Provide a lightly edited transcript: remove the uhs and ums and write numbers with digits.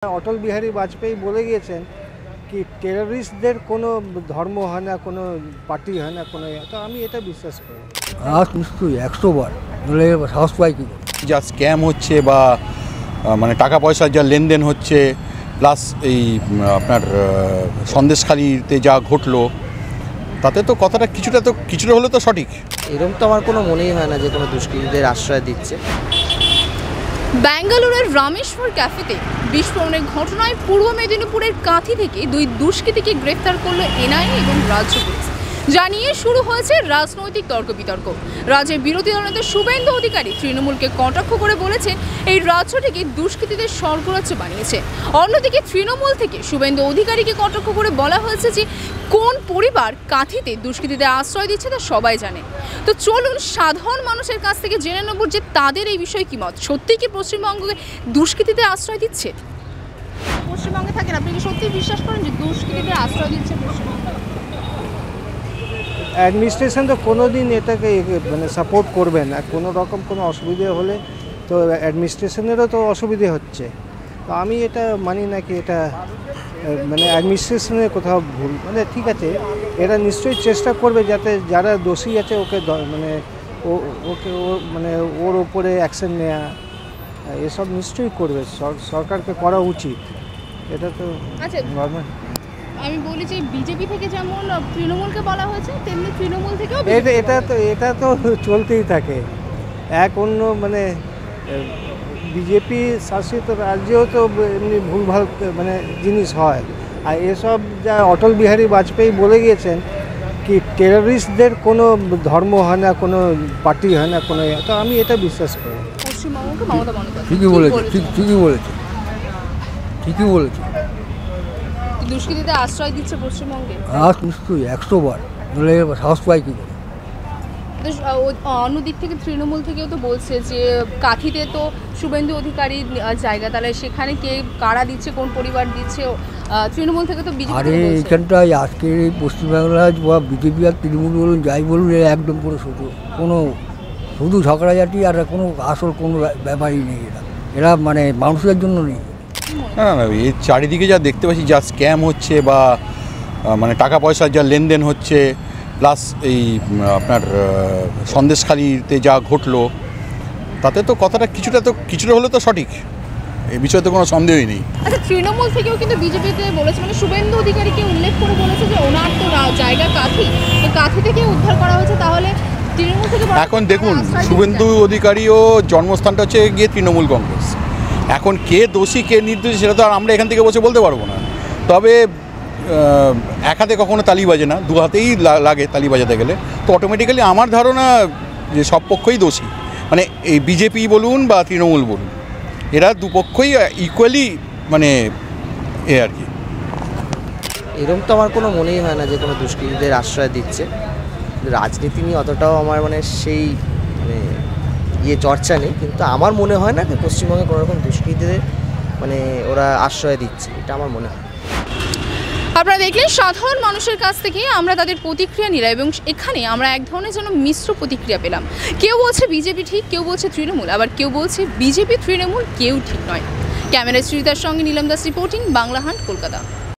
অটল বিহারী বাজপেয়ী বলে গিয়েছেন কি টেররিস্টদের কোনো ধর্ম হয় না, কোনো পার্টি হয় না, কোনো তো আমি এটা বিশ্বাস করি। নিশ্চয়ই 100 বার নইলে সাহস পাই কি করে? যা স্ক্যাম হচ্ছে বা মানে টাকা পয়সার যা লেনদেন হচ্ছে, প্লাস এই আপনার সন্দেশখালিতে যা ঘটলো, তাতে তো কথাটা কিছুটা হলে তো সঠিক। এরকম তো আমার কোনো মনেই হয় না যে কোনো দুষ্কৃতীদের আশ্রয় দিচ্ছে। ব্যাঙ্গালোরের রামেশ্বর ক্যাফেতে বিস্ফোরণের ঘটনায় পূর্ব মেদিনীপুরের কাঁথি থেকে দুই দুষ্কৃতীকে গ্রেফতার করল এনআইএ এবং রাজ্য পুলিশ। জানিয়ে শুরু হয়েছে রাজনৈতিক তর্ক বিতর্ক। রাজ্যের বিরোধী দলনেতা শুভেন্দু অধিকারী তৃণমূলকে কটাক্ষ করে বলেছেন এই রাজ্যটিকে দুষ্কৃতীদের স্বর্গরাজ্য বানিয়েছে। অন্যদিকে তৃণমূল থেকে শুভেন্দু অধিকারীকে কটাক্ষ করে বলা হয়েছে যে কোন পরিবার কাঁথিতে দুষ্কৃতীদের আশ্রয় দিচ্ছে তা সবাই জানে। তো চলুন সাধারণ মানুষের কাছ থেকে জেনে নেব যে তাদের এই বিষয়ে কি মত। সত্যি কি পশ্চিমবঙ্গকে দুষ্কৃতীদের আশ্রয় দিচ্ছে? পশ্চিমবঙ্গে থাকেন, আপনি কি সত্যি বিশ্বাস করেন যে দুষ্কৃতীদের আশ্রয় দিচ্ছে পশ্চিমবঙ্গ? অ্যাডমিনিস্ট্রেশন তো কোনো দিন এটাকে মানে সাপোর্ট করবে না। কোনো রকম কোনো অসুবিধে হলে তো অ্যাডমিনিস্ট্রেশনেরও তো অসুবিধে হচ্ছে। তো আমি এটা মানি না কি এটা মানে অ্যাডমিনিস্ট্রেশনের কোথাও ভুল। মানে ঠিক আছে, এরা নিশ্চয়ই চেষ্টা করবে যাতে যারা দোষী আছে ওকে মানে ওকে মানে ওর ওপরে অ্যাকশন নেওয়া, এসব নিশ্চয়ই করবে। সরকারকে করা উচিত। এটা তো নর্মাল। আমি বলি যে বিজেপি থেকে যেমন তৃণমূলকে বলা হয়েছে তেমনি তৃণমূল থেকেও এটা তো চলতেই থাকে। এক অন্য মানে বিজেপি শাসিত রাজ্যেও তো এমনি ভুলভাল মানে জিনিস হয়। আর এসব যা অটল বিহারী বাজপেয়ী বলে গিয়েছেন কি টেররিস্টদের কোনো ধর্ম হয় না, কোনো পার্টি হয় না, কোনো তো আমি এটা বিশ্বাস করি। পশ্চিমবঙ্গকে মমতা বন্দ্যোপাধ্যায় ঠিকই বলেছে। দুষ্কৃতীদের আশ্রয় দিচ্ছে পশ্চিমবঙ্গে। নিশ্চয়ই 100 বার নইলে সাহস পাই কি করে? অন্য দিক থেকে তৃণমূল থেকেও তো বলছে যে কাঁথিতে তো শুভেন্দু অধিকারীর জায়গা, তাহলে সেখানে কারা দিচ্ছে, কোন পরিবার দিচ্ছে? তৃণমূল থেকে তো বিজেপি। আরে এইখানটায় আজকের এই পশ্চিমবাংলায় বা বিজেপি আর তৃণমূল বলুন যাই বলুন, একদম শুধু ঝগড়াঝাটি আর কোনো আসল কোনো ব্যাপারই নেই। এরা মানে মানুষের জন্য নেই। না, এই চারিদিকে যা দেখতে পাচ্ছি, যা স্ক্যাম হচ্ছে বা মানে টাকা পয়সার যা লেনদেন হচ্ছে, প্লাস এই আপনার সন্দেশখালিতে যা ঘটলো, তাতে তো কথাটা কিছুটা হলে তো সঠিক। এই বিষয়ে তো কোনো সন্দেহই নেই। আচ্ছা, তৃণমূল থেকেও কিন্তু বিজেপিতে বলেছে, মানে শুভেন্দু অধিকারীকে উল্লেখ করে বলেছে যে ওনার তো জায়গা কাঁথি, এই কাঁথি থেকে উদ্ধার করা হয়েছে। তাহলে তৃণমূল থেকে এখন দেখুন, শুভেন্দু অধিকারীও জন্মস্থানটা হচ্ছে গিয়ে তৃণমূল কংগ্রেস। এখন কে দোষী কে নির্দোষী সেটা তো আর আমরা এখান থেকে বসে বলতে পারবো না। তবে এক হাতে কখনো তালি বাজে না, দু হাতেই লাগে তালি বাজাতে গেলে। তো অটোমেটিক্যালি আমার ধারণা যে সব পক্ষই দোষী, মানে এই বিজেপি বলুন বা তৃণমূল বলুন, এরা দুপক্ষই ইকুয়ালি মানে আর কি। এরকম তো আমার কোনো মনেই হয় না যে কোনো দুষ্কৃতীদের আশ্রয় দিচ্ছে। রাজনীতি নিয়ে অতটাও আমার মানে সেই মানে চর্চা নেই, কিন্তু আমার মনে হয় না যে পশ্চিমবঙ্গে কোনো রকম দুষ্কৃতীদের মানে ওরা আশ্রয় দিচ্ছে, এটা আমার মনে হয়। আপনারা দেখলেন সাধারণ মানুষের কাছ থেকে আমরা তাদের প্রতিক্রিয়া নিলাম, এবং এখানে আমরা এক ধরনের যেন মিশ্র প্রতিক্রিয়া পেলাম। কেউ বলছে বিজেপি ঠিক, কেউ বলছে তৃণমূল, আবার কেউ বলছে বিজেপি তৃণমূল কেউ ঠিক নয়। ক্যামেরা শ্রীতার সঙ্গে নীলম দাস রিপোর্টিং, বাংলা হান্ট, কলকাতা।